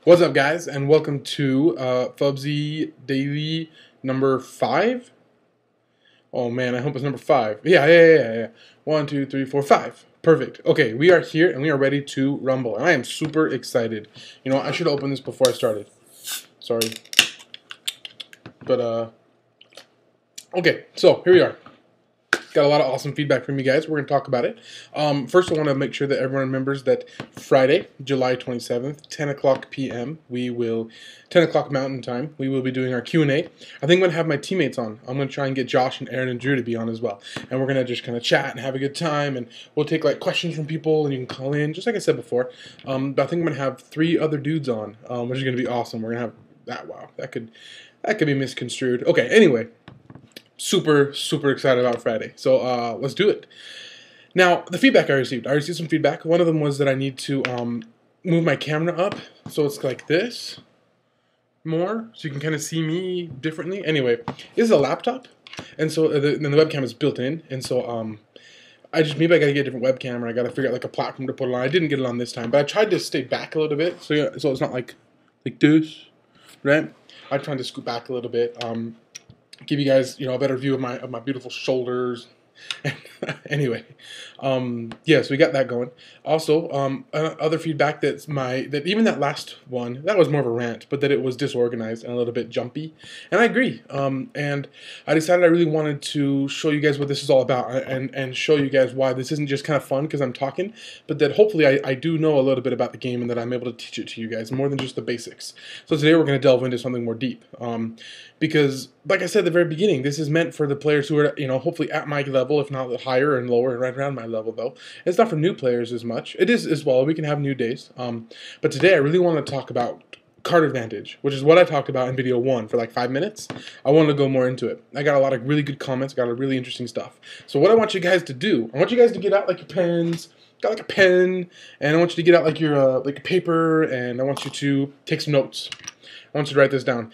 What's up, guys, and welcome to FubsyDaily number 5. Oh man, I hope it's number 5. Yeah. 1, 2, 3, 4, 5. Perfect. Okay, we are here and we are ready to rumble, and I am super excited. You know, I should have opened this before I started. Sorry, but okay. So here we are. Got a lot of awesome feedback from you guys. We're going to talk about it. First, I want to make sure that everyone remembers that Friday, July 27th, 10 o'clock p.m., 10 o'clock Mountain Time, we will be doing our Q&A. I think I'm going to have my teammates on. I'm going to try and get Josh and Aaron and Drew to be on as well. And we're going to just kind of chat and have a good time. And we'll take like questions from people and you can call in, just like I said before. But I think I'm going to have 3 other dudes on, which is going to be awesome. We're going to have that. Wow, that could be misconstrued. Okay, anyway. Super excited about Friday. So let's do it. Now, the feedback I received some feedback. One of them was that I need to move my camera up so it's like this more, so you can kind of see me differently. Anyway, this is a laptop, and so the webcam is built in, and so maybe I gotta get a different webcam, or I gotta figure out like a platform to put it on. I didn't get it on this time, but I tried to stay back a little bit, so yeah, so it's not like this, right? I tried to scoot back a little bit. Give you guys, a better view of my beautiful shoulders. Anyway, yeah, so we got that going. Also, other feedback that even that last one, that was more of a rant, but that it was disorganized and a little bit jumpy, and I agree. And I decided I really wanted to show you guys what this is all about, and show you guys why this isn't just kind of fun because I'm talking, but that hopefully I do know a little bit about the game and that I'm able to teach it to you guys more than just the basics. So today we're going to delve into something more deep, because like I said at the very beginning, this is meant for the players who are, hopefully at my level, if not higher and lower, and right around my level though. It's not for new players as much. It is as well. We can have new days. But today I really want to talk about card advantage, which is what I talked about in video 1 for like 5 minutes. I wanted to go more into it. I got a lot of really good comments. Got a really interesting stuff. So what I want you guys to do, I want you guys to get out like your pens, got like a pen, and I want you to get out like your paper, and I want you to take some notes. I want you to write this down.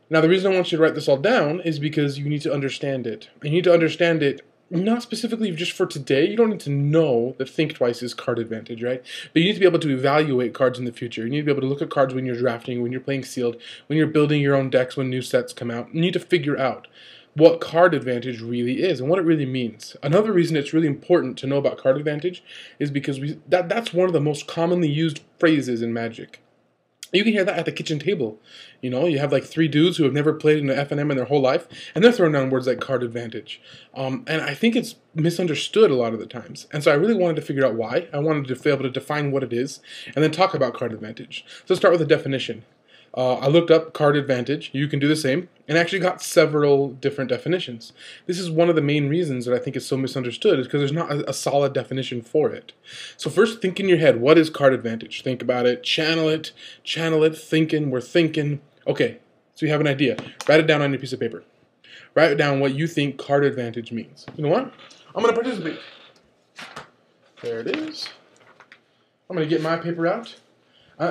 Now, the reason I want you to write this all down is because you need to understand it. You need to understand it not specifically just for today. You don't need to know that Think Twice is card advantage, right? But you need to be able to evaluate cards in the future. You need to be able to look at cards when you're drafting, when you're playing sealed, when you're building your own decks, when new sets come out. You need to figure out what card advantage really is and what it really means. Another reason it's really important to know about card advantage is because that's one of the most commonly used phrases in Magic. You can hear that at the kitchen table. You have like 3 dudes who have never played in the FNM in their whole life, and they're throwing down words like card advantage. And I think it's misunderstood a lot of the times. And so I really wanted to figure out why. I wanted to be able to define what it is, and then talk about card advantage. So let's start with a definition. I looked up card advantage. You can do the same, and actually got several different definitions. This is one of the main reasons that I think it's so misunderstood, is because there's not a solid definition for it. So first, think in your head, what is card advantage? Think about it, channel it, thinking, we're thinking. Okay, so you have an idea. Write it down on your piece of paper. Write down what you think card advantage means. You know what? I'm going to participate. There it is. I'm going to get my paper out.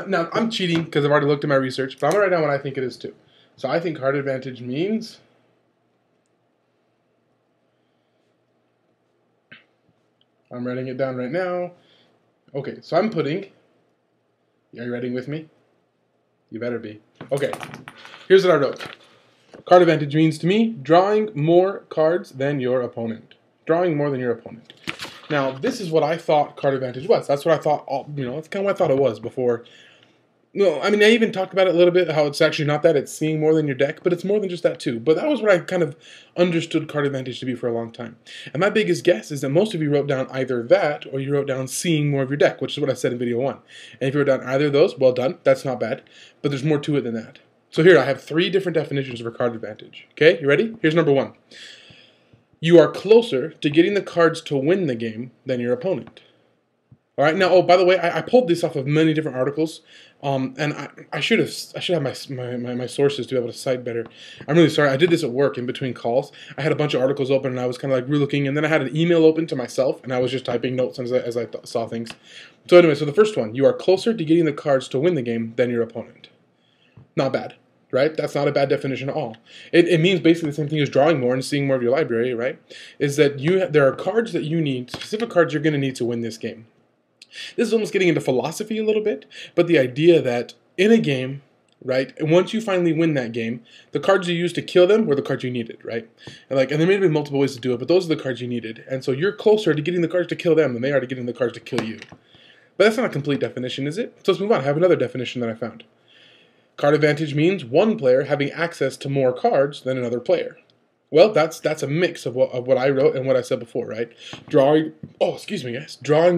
Now, I'm cheating because I've already looked at my research, but I'm going to write down what I think it is too. So I think card advantage means I'm writing it down right now. Okay, so I'm putting, are you writing with me? You better be. Okay, here's what I wrote. Card advantage means to me drawing more cards than your opponent. Drawing more than your opponent. Now, this is what I thought card advantage was. That's what I thought, that's kind of what I thought it was before. No, I mean, I even talked about it a little bit, how it's actually not that, it's seeing more than your deck, but it's more than just that too. But that was what I kind of understood card advantage to be for a long time. And my biggest guess is that most of you wrote down either that, or you wrote down seeing more of your deck, which is what I said in video 1. And if you wrote down either of those, well done, that's not bad. But there's more to it than that. So here, I have 3 different definitions for card advantage. Okay, you ready? Here's number 1. You are closer to getting the cards to win the game than your opponent. All right. Now, oh, by the way, I pulled this off of many different articles, and I should have my sources to be able to cite better. I'm really sorry. I did this at work in between calls. I had a bunch of articles open, and I was kind of like relooking, and then I had an email open to myself, and I was just typing notes as I saw things. So anyway, so the first one: you are closer to getting the cards to win the game than your opponent. Not bad. Right? That's not a bad definition at all. It means basically the same thing as drawing more and seeing more of your library, right? Is that there are cards that you need, specific cards you're going to need to win this game. This is almost getting into philosophy a little bit, but the idea that in a game, right? And once you finally win that game, the cards you used to kill them were the cards you needed, right? And there may have been multiple ways to do it, but those are the cards you needed. And so you're closer to getting the cards to kill them than they are to getting the cards to kill you. But that's not a complete definition, is it? So let's move on. I have another definition that I found. Card advantage means one player having access to more cards than another player. Well, that's a mix of what I wrote and what I said before, right? Drawing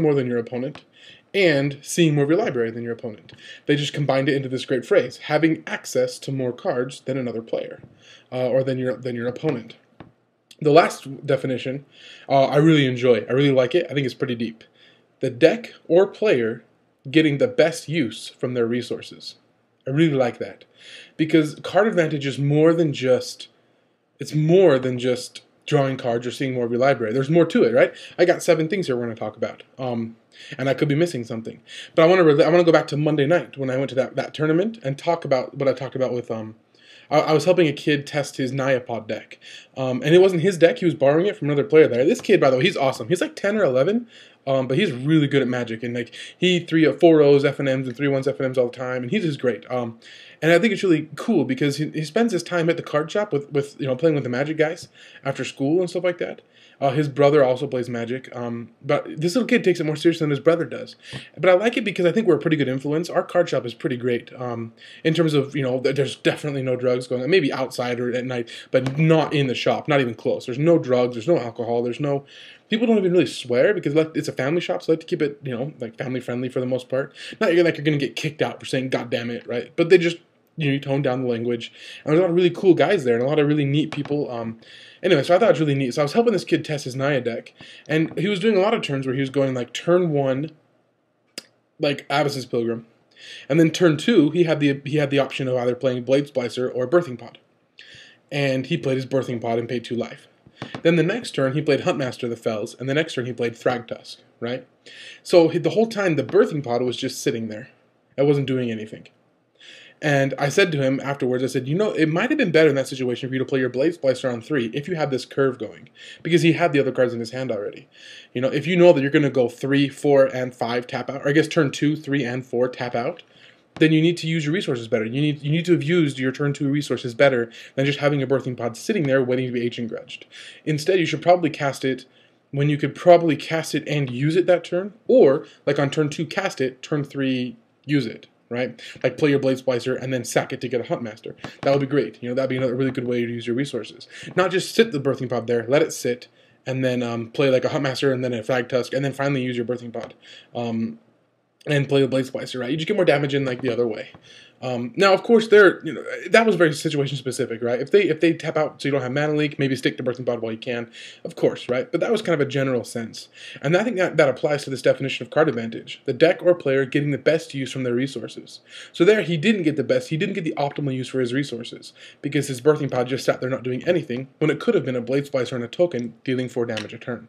more than your opponent, and seeing more of your library than your opponent. They just combined it into this great phrase: having access to more cards than another player, or than your opponent. The last definition, I really enjoy. I really like it. I think it's pretty deep. The deck or player getting the best use from their resources. I really like that, because card advantage is more than just. It's more than just drawing cards or seeing more of your library. There's more to it, right? I got 7 things here we're going to talk about, and I could be missing something. But I want to go back to Monday night when I went to that tournament and talk about what I talked about with I was helping a kid test his Nyapod deck, and it wasn't his deck. He was borrowing it from another player there. This kid, by the way, he's awesome. He's like 10 or 11, but he's really good at Magic, and like he 4 O's FNMs and 3 1s FNMs all the time, and he's just great. And I think it's really cool because he spends his time at the card shop with playing with the Magic guys after school and stuff like that. His brother also plays Magic, but this little kid takes it more seriously than his brother does. But I like it because I think we're a pretty good influence. Our card shop is pretty great in terms of, there's definitely no drugs going on. Maybe outside or at night, but not in the shop, not even close. There's no drugs, there's no alcohol, people don't even really swear because it's a family shop, so I like to keep it, like family friendly for the most part. Not like you're going to get kicked out for saying "God damn it," right? But they just, you tone down the language. And there's a lot of really cool guys there and a lot of really neat people. Anyway, so I thought it was really neat. So I was helping this kid test his Naya deck, and he was doing a lot of turns where he was going like turn 1, like Abbas's Pilgrim, and then turn 2 he had the option of either playing Blade Splicer or Birthing Pod, and he played his Birthing Pod and paid 2 life. Then the next turn he played Huntmaster of the Fells, and the next turn he played Thragtusk, right? So the whole time the Birthing Pod was just sitting there. It wasn't doing anything. And I said to him afterwards, I said, it might have been better in that situation for you to play your Blade Splicer on 3 if you had this curve going. Because he had the other cards in his hand already. If you know that you're going to go 3, 4, and 5 tap out, or I guess turn 2, 3, and 4 tap out, then you need to use your resources better. You need to have used your turn 2 resources better than just having a Birthing Pod sitting there waiting to be ancient grudged. Instead, you should probably cast it when you could probably cast it and use it that turn, or like on turn 2 cast it, turn 3 use it. Right? Like play your Blade Splicer and then sack it to get a Huntmaster. That would be great. That'd be another really good way to use your resources. Not just sit the Birthing Pod there, let it sit, and then play like a Huntmaster and then a Thragtusk, and then finally use your Birthing Pod. And play the Blade Splicer, right? You just get more damage in like the other way. Now, of course, that was very situation specific, right? If they tap out so you don't have mana leak, maybe stick to Birthing Pod while you can, of course, right? But that was kind of a general sense, and I think that applies to this definition of card advantage: the deck or player getting the best use from their resources. So there, he didn't get the best, he didn't get the optimal use for his resources because his Birthing Pod just sat there not doing anything when it could have been a Blade Splicer and a token dealing 4 damage a turn.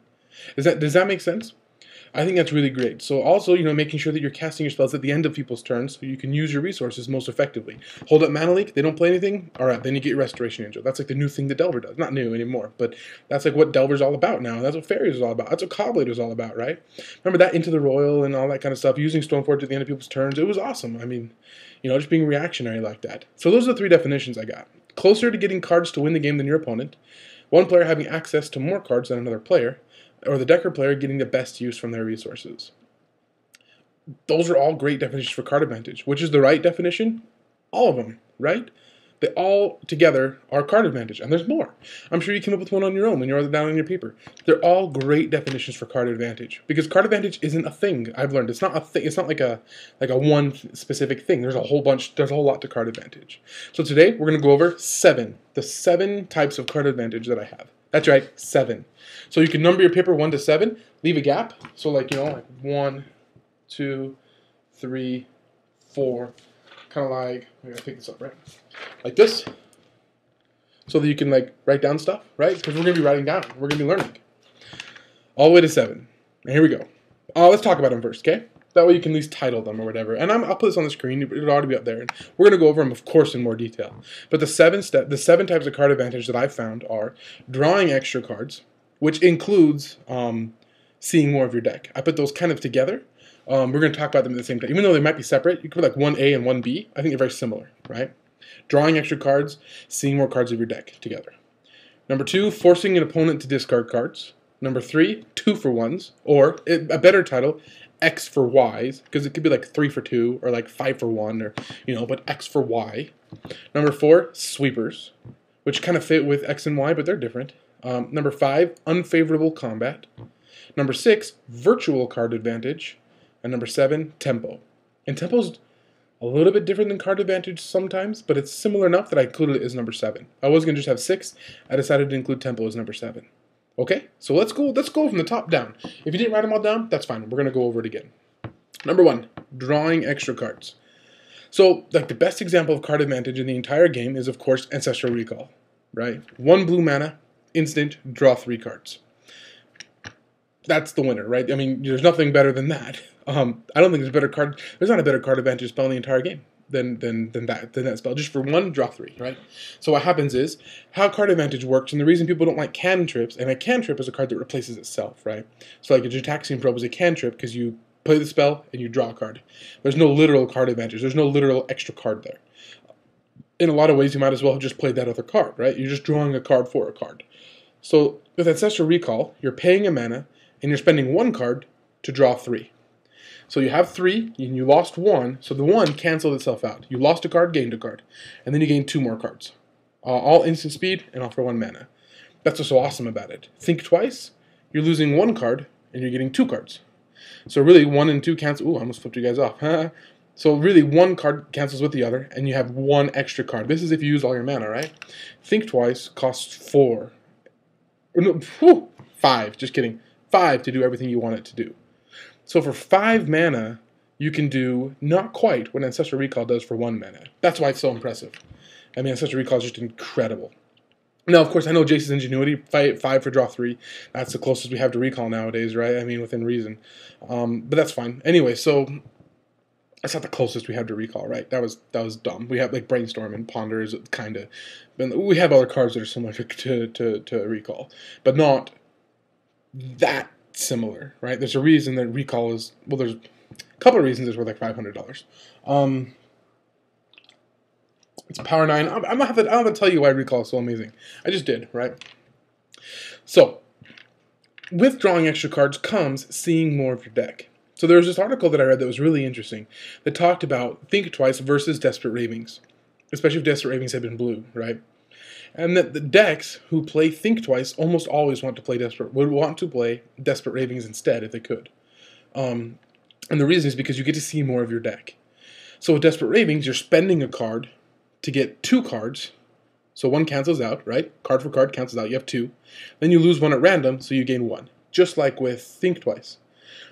Does that make sense? I think that's really great. So also, making sure that you're casting your spells at the end of people's turns so you can use your resources most effectively. Hold up mana leak, they don't play anything, alright, then you get your Restoration Angel. That's like the new thing that Delver does. Not new anymore, but that's like what Delver's all about now. That's what Fairies is all about. That's what Cobblade is all about, right? Remember that Into the Royal and all that kind of stuff, using Stoneforge at the end of people's turns. It was awesome. I mean, just being reactionary like that. So those are the 3 definitions I got. Closer to getting cards to win the game than your opponent. One player having access to more cards than another player. Or the deck or player getting the best use from their resources. Those are all great definitions for card advantage. Which is the right definition? All of them, right? They all together are card advantage, and there's more. I'm sure you came up with one on your own when you wrote it down on your paper. They're all great definitions for card advantage, because card advantage isn't a thing. I've learned it's not a thing. It's not like a one specific thing. There's a whole lot to card advantage. So today we're going to go over the 7 types of card advantage that I have. That's right, 7. So you can number your paper 1 to 7, leave a gap. So like 1, 2, 3, 4, kind of like, I gotta pick this up, right? Like this. So that you can like write down stuff, right? Because we're gonna be writing down, we're gonna be learning. All the way to 7. And here we go. Let's talk about them first, okay? That way you can at least title them or whatever. And I'll put this on the screen. It'll already be up there. And we're going to go over them, of course, in more detail. But the 7 types of card advantage that I've found are drawing extra cards, which includes seeing more of your deck. I put those kind of together. We're going to talk about them at the same time. Even though they might be separate, you could put like 1A and 1B. I think they're very similar, right? Drawing extra cards, seeing more cards of your deck together. Number 2, forcing an opponent to discard cards. Number 3, 2 for 1s, or a better title, X for Ys, because it could be like 3 for 2 or like 5 for 1, or but X for Y. Number 4, sweepers, which kind of fit with X and Y, but they're different. Number 5, unfavorable combat. Number 6, virtual card advantage. And number 7, tempo. And tempo's a little bit different than card advantage sometimes, but it's similar enough that I included it as number 7. I was going to just have 6. I decided to include tempo as number 7. Okay, so let's go from the top down. If you didn't write them all down, that's fine. We're going to go over it again. Number 1, drawing extra cards. So, like, the best example of card advantage in the entire game is, of course, Ancestral Recall, right? 1 blue mana, instant, draw 3 cards. That's the winner, right? I mean, there's nothing better than that. I don't think there's a better card. There's not a better card advantage spell in the entire game than that spell. Just for 1, draw 3, right? So what happens is how card advantage works, and the reason people don't like cantrips, and a cantrip is a card that replaces itself, right? So like a Gitaxian Probe is a cantrip because you play the spell and you draw a card. There's no literal card advantage. There's no literal extra card there. In a lot of ways, you might as well have just played that other card, right? You're just drawing a card for a card. So with Ancestral Recall, you're paying a mana, and you're spending 1 card to draw 3. So you have 3, and you lost 1, so the 1 canceled itself out. You lost a card, gained a card. And then you gained 2 more cards. All instant speed, and all for 1 mana. That's what's so awesome about it. Think twice, you're losing 1 card, and you're getting 2 cards. So really, 1 and 2 cancel. Ooh, I almost flipped you guys off. So really, 1 card cancels with the other, and you have 1 extra card. This is if you use all your mana, right? Think twice costs 4. No, 5, just kidding. 5 to do everything you want it to do. So for 5 mana, you can do not quite what Ancestral Recall does for 1 mana. That's why it's so impressive. I mean, Ancestral Recall is just incredible. Now, of course, I know Jace's Ingenuity, 5 for draw 3. That's the closest we have to Recall nowadays, right? I mean, within reason. But that's fine. Anyway, so that's not the closest we have to Recall, right? That was dumb. We have like Brainstorm and Ponder is kind of. We have other cards that are similar to Recall, but not that similar, right? There's a reason that Recall is, well, there's a couple of reasons it's worth like $500. It's Power 9. I'm not going to tell you why Recall is so amazing. I just did, right? So, with drawing extra cards comes seeing more of your deck. So there was this article that I read that was really interesting that talked about Think Twice versus Desperate Ravings, especially if Desperate Ravings had been blue, right? And that the decks who play Think Twice almost always would want to play Desperate Ravings instead if they could. And the reason is because you get to see more of your deck. So with Desperate Ravings, you're spending a card to get 2 cards. So 1 cancels out, right? Card for card cancels out. You have 2. Then you lose 1 at random, so you gain 1. Just like with Think Twice.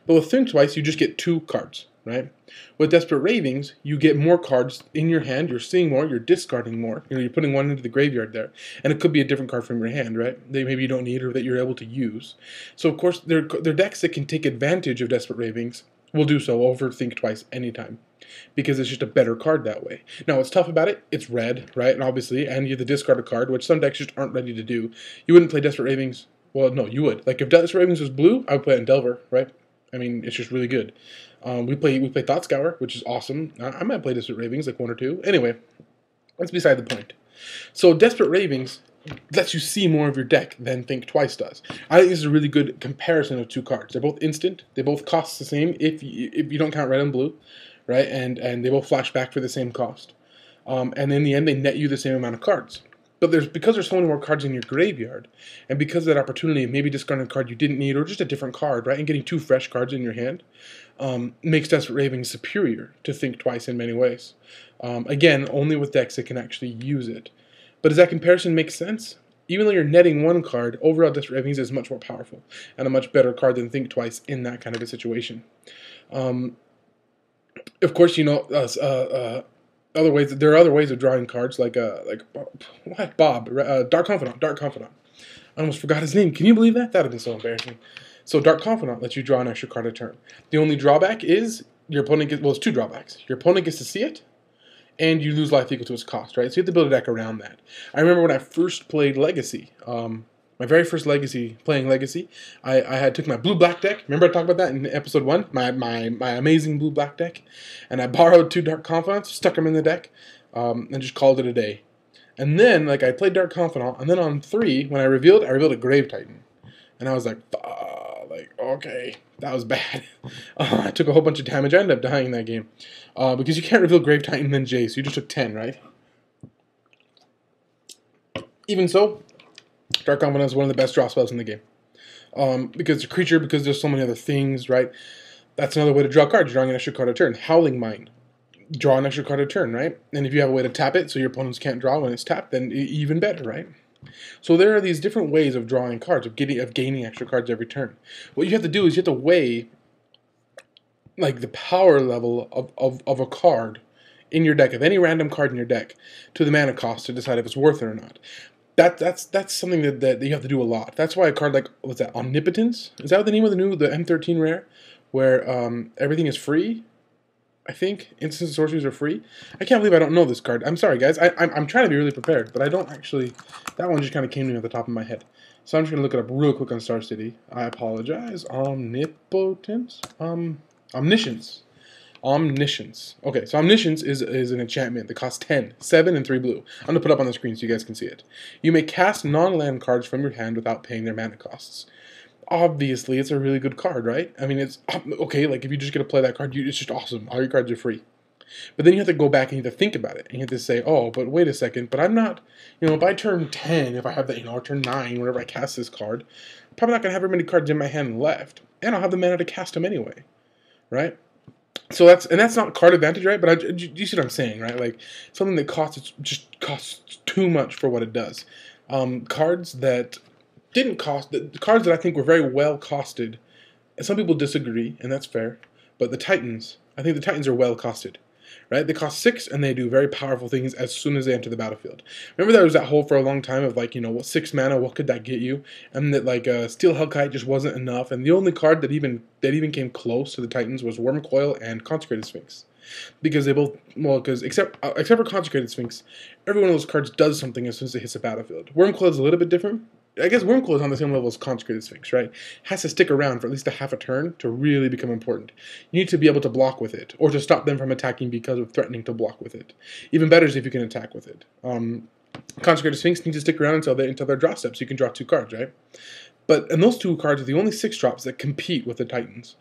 But with Think Twice, you just get 2 cards, right? With Desperate Ravings, you get more cards in your hand. You're seeing more. You're discarding more. You're putting 1 into the graveyard there. And it could be a different card from your hand, right? That maybe you don't need or that you're able to use. So, of course, there are decks that can take advantage of Desperate Ravings. Will do so over Think Twice anytime. Because it's just a better card that way. Now, what's tough about it, it's red, right? And obviously, and you have the discard a card, which some decks just aren't ready to do. You wouldn't play Desperate Ravings. Well, no, you would. Like, if Desperate Ravings was blue, I would play it in Delver, right? I mean, it's just really good. We play Thought Scour, which is awesome. I might play Desperate Ravings, like 1 or 2. Anyway, that's beside the point. So Desperate Ravings lets you see more of your deck than Think Twice does. I think this is a really good comparison of 2 cards. They're both instant. They both cost the same if you don't count red and blue, right? And they both flash back for the same cost. And in the end, they net you the same amount of cards. But because there's so many more cards in your graveyard, and because of that opportunity of maybe discarding a card you didn't need, or just a different card, right, and getting 2 fresh cards in your hand, makes Desperate Ravings superior to Think Twice in many ways. Again, only with decks that can actually use it. But does that comparison make sense? Even though you're netting 1 card, overall Desperate Ravings is much more powerful, and a much better card than Think Twice in that kind of a situation. Of course, you know, other ways. There are other ways of drawing cards, like Bob, Dark Confidant. I almost forgot his name. Can you believe that? That would have been so embarrassing. So Dark Confidant lets you draw an extra card a turn. The only drawback is your opponent gets, well, it's 2 drawbacks. Your opponent gets to see it, and you lose life equal to its cost, right? So you have to build a deck around that. I remember when I first played Legacy, My very first playing Legacy, I had took my blue-black deck. Remember I talked about that in episode 1? My amazing blue-black deck. And I borrowed 2 Dark Confidants, stuck them in the deck, and just called it a day. And then, like, I played Dark Confidant, and then on 3, when I revealed a Grave Titan. And I was like, okay, that was bad. I took a whole bunch of damage. I ended up dying in that game. Because you can't reveal Grave Titan and then Jace. You just took 10, right? Even so, Dark Confidant is one of the best draw spells in the game. Because it's a creature, because there's so many other things, right? That's another way to draw cards, drawing an extra card a turn. Howling Mind. Draw an extra card a turn, right? And if you have a way to tap it so your opponents can't draw when it's tapped, then even better, right? So there are these different ways of drawing cards, of gaining extra cards every turn. What you have to do is you have to weigh like the power level of a card in your deck, of any random card in your deck, to the mana cost to decide if it's worth it or not. That's something that you have to do a lot. That's why a card like, what's that, Omnipotence? Is that the name of the M13 rare? Where everything is free? I think instants and sorceries are free. I can't believe I don't know this card. I'm sorry, guys. I'm trying to be really prepared, but I don't actually. That one just kind of came to me at the top of my head. So I'm just going to look it up real quick on Star City. I apologize. Omnipotence? Omniscience. Omniscience. Okay, so Omniscience is an enchantment that costs 10, 7, and 3 blue. I'm going to put it up on the screen so you guys can see it. You may cast non-land cards from your hand without paying their mana costs. Obviously, it's a really good card, right? I mean, it's okay, like if you just get to play that card, it's just awesome. All your cards are free. But then you have to go back and you have to think about it. And you have to say, oh, but wait a second, but I'm not, by turn 10, if I have that, or turn 9, whenever I cast this card, I'm probably not going to have very many cards in my hand left. And I'll have the mana to cast them anyway, right? So that's not card advantage, right? But you see what I'm saying, right? Like, something that just costs too much for what it does. Cards that didn't cost, the cards that I think were very well costed, and some people disagree, and that's fair, but the Titans, I think the Titans are well costed, right? They cost 6, and they do very powerful things as soon as they enter the battlefield. Remember there was that whole for a long time of, like, what 6 mana, what could that get you? And that, like, Steel Hellkite just wasn't enough, and the only card that even came close to the Titans was Wormcoil and Consecrated Sphinx. Because they both, because except for Consecrated Sphinx, every one of those cards does something as soon as it hits the battlefield. Wormcoil is a little bit different. I guess Wormcoil is on the same level as Consecrated Sphinx, right? Has to stick around for at least a half a turn to really become important. You need to be able to block with it, or to stop them from attacking because of threatening to block with it. Even better is if you can attack with it. Consecrated Sphinx needs to stick around until their draw steps. So you can draw 2 cards, right? And those 2 cards are the only 6 drops that compete with the Titans.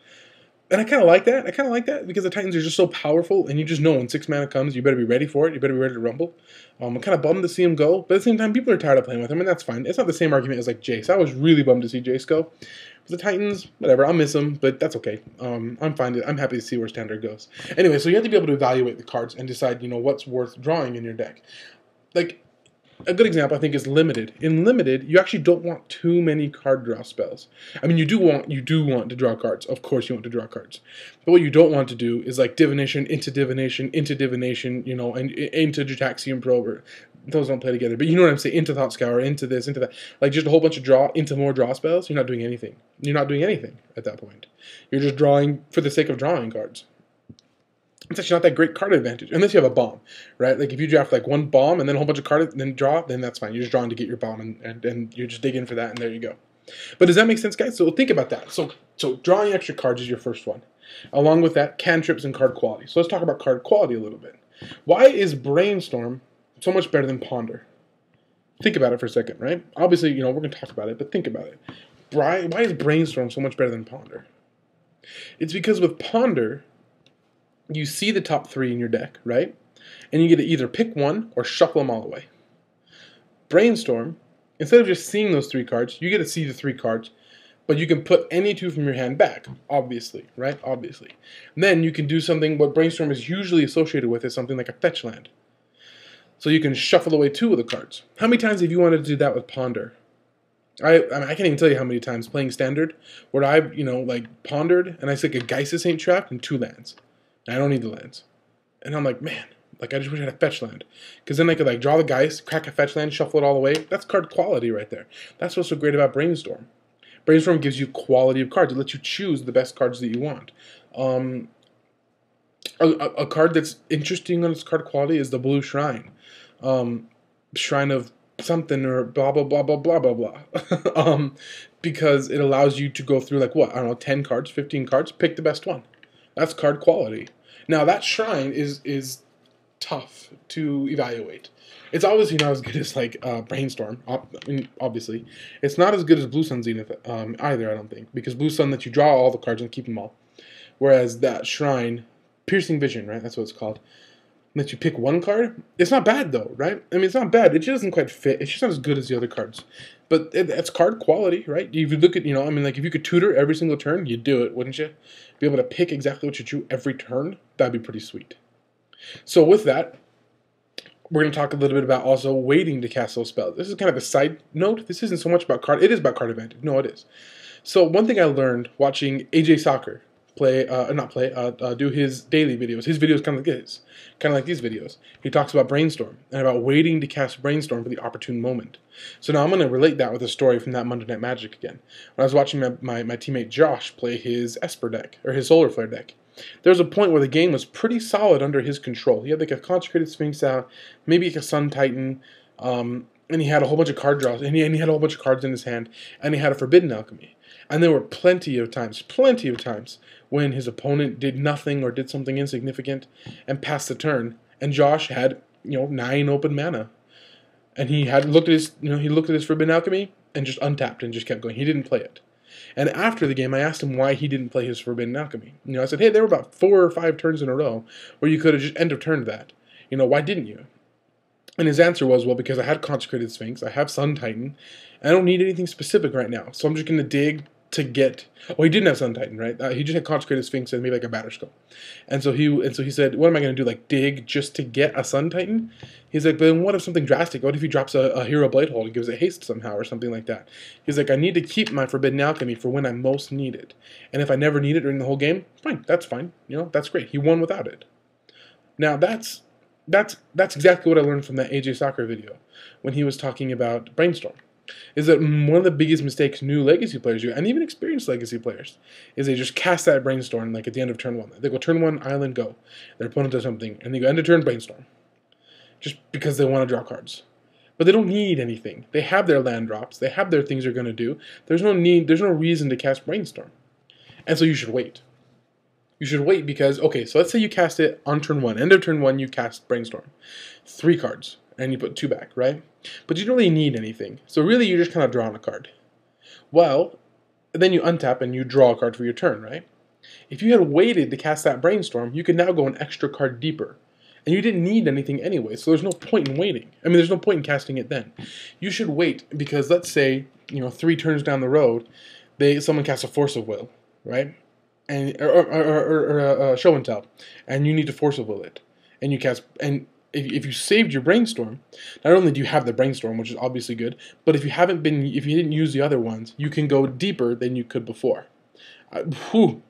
And I kind of like that. Because the Titans are just so powerful, and you just know when 6 mana comes, you better be ready for it. You better be ready to rumble. I'm kind of bummed to see him go, but at the same time, people are tired of playing with him, and that's fine. It's not the same argument as like Jace. I was really bummed to see Jace go. But the Titans, whatever, I'll miss them, but that's okay. I'm fine. I'm happy to see where Standard goes. Anyway, so you have to be able to evaluate the cards and decide, what's worth drawing in your deck. Like, a good example, I think, is Limited. In Limited, you actually don't want too many card draw spells. I mean, you do want to draw cards. Of course you want to draw cards. But what you don't want to do is, like, Divination, into Divination, into Divination, and into Jutaxian Probe. Those don't play together. But you know what I'm saying? Into Thought Scour, into this, into that. Like, just a whole bunch of draw, into more draw spells. You're not doing anything. You're not doing anything at that point. You're just drawing for the sake of drawing cards. It's actually not that great card advantage, unless you have a bomb, right? Like, if you draft, like, 1 bomb and then a whole bunch of cards, then draw, then that's fine. You're just drawing to get your bomb, and you just dig in for that, and there you go. But does that make sense, guys? So think about that. So drawing extra cards is your first one. Along with that, cantrips and card quality. So let's talk about card quality a little bit. Why is Brainstorm so much better than Ponder? Think about it for a second, right? Obviously, we're going to talk about it, but think about it. Why is Brainstorm so much better than Ponder? It's because with Ponder, you see the top 3 in your deck, right? And you get to either pick one or shuffle them all away. Brainstorm, instead of just seeing those 3 cards, you get to see the 3 cards, but you can put any 2 from your hand back, obviously, right? Obviously. And then you can do something, what Brainstorm is usually associated with is something like a fetch land. So you can shuffle away 2 of the cards. How many times have you wanted to do that with Ponder? I can't even tell you how many times playing Standard, where I've, pondered, and I stick a Geisha Saint Trapped and 2 lands. I don't need the lands. And I'm like, man, I just wish I had a fetch land. Because then I could, draw the Geist, crack a fetch land, shuffle it all away. That's card quality right there. That's what's so great about Brainstorm. Brainstorm gives you quality of cards. It lets you choose the best cards that you want. A card that's interesting on its card quality is the Blue Shrine. Shrine of something or blah blah blah blah blah blah blah. Because it allows you to go through like what, I don't know, 10 cards, 15 cards, pick the best one. That's card quality. Now that shrine is tough to evaluate. It's obviously not as good as like Brainstorm. I mean, obviously, it's not as good as Blue Sun Zenith either. I don't think, because Blue Sun lets you draw all the cards and keep them all, whereas that shrine, Piercing Vision, right? That's what it's called. Lets you pick one card. It's not bad though, right? I mean, it's not bad. It just doesn't quite fit. It's just not as good as the other cards. But it's card quality, right? If you look at, I mean, like if you could tutor every single turn, you'd do it, wouldn't you? Be able to pick exactly what you drew every turn. That'd be pretty sweet. So with that, we're going to talk a little bit about also waiting to cast those spells. This is kind of a side note. This isn't so much about card. It is about card advantage. No, it is. So one thing I learned watching AJ Soccer do his daily videos. His videos kind of like these videos. He talks about Brainstorm and about waiting to cast Brainstorm for the opportune moment. So now I'm going to relate that with a story from that Monday Night Magic again. When I was watching my teammate Josh play his Esper deck, or his Solar Flare deck, there was a point where the game was pretty solid under his control. He had like a Consecrated Sphinx out, maybe like a Sun Titan, and he had a whole bunch of card draws, and he had a whole bunch of cards in his hand, and he had a Forbidden Alchemy. And there were plenty of times, when his opponent did nothing or did something insignificant and passed the turn, and Josh had, 9 open mana. And he had looked at his Forbidden Alchemy and just untapped and just kept going. He didn't play it. And after the game, I asked him why he didn't play his Forbidden Alchemy. I said, hey, there were about 4 or 5 turns in a row where you could have just end of turned that. Why didn't you? And his answer was, well, because I had Consecrated Sphinx, I have Sun Titan, and I don't need anything specific right now. So I'm just going to dig to get... Well, he didn't have Sun Titan, right? He just had Consecrated Sphinx and maybe like a Batterskull. And so he said, what am I going to do, like dig just to get a Sun Titan? He's like, but then what if something drastic? What if he drops a Hero Bladehold and gives it haste somehow or something like that? He's like, I need to keep my Forbidden Alchemy for when I most need it. And if I never need it during the whole game, fine, that's fine. That's great. He won without it. Now, that's exactly what I learned from that AJ Soccer video when he was talking about Brainstorm. Is that one of the biggest mistakes new Legacy players do, and even experienced Legacy players, is they just cast that Brainstorm like at the end of turn 1. They go turn 1, Island, go. Their opponent does something, and they go end of turn, Brainstorm. Just because they want to draw cards. But they don't need anything. They have their land drops. They have their things they're going to do. There's no reason to cast Brainstorm. And so you should wait. You should wait because, okay, so let's say you cast it on turn 1. End of turn 1, you cast Brainstorm. 3 cards, and you put 2 back, right? But you don't really need anything. So really, you're just kind of drawing a card. Well, then you untap and you draw a card for your turn, right? If you had waited to cast that Brainstorm, you could now go an extra card deeper. And you didn't need anything anyway, so there's no point in waiting. I mean, there's no point in casting it then. You should wait, because let's say, 3 turns down the road, someone casts a Force of Will, right? And or a Show and Tell, and you need to Force of Will it. And you cast, and if you saved your Brainstorm, not only do you have the Brainstorm, which is obviously good, but if you didn't use the other ones, you can go deeper than you could before.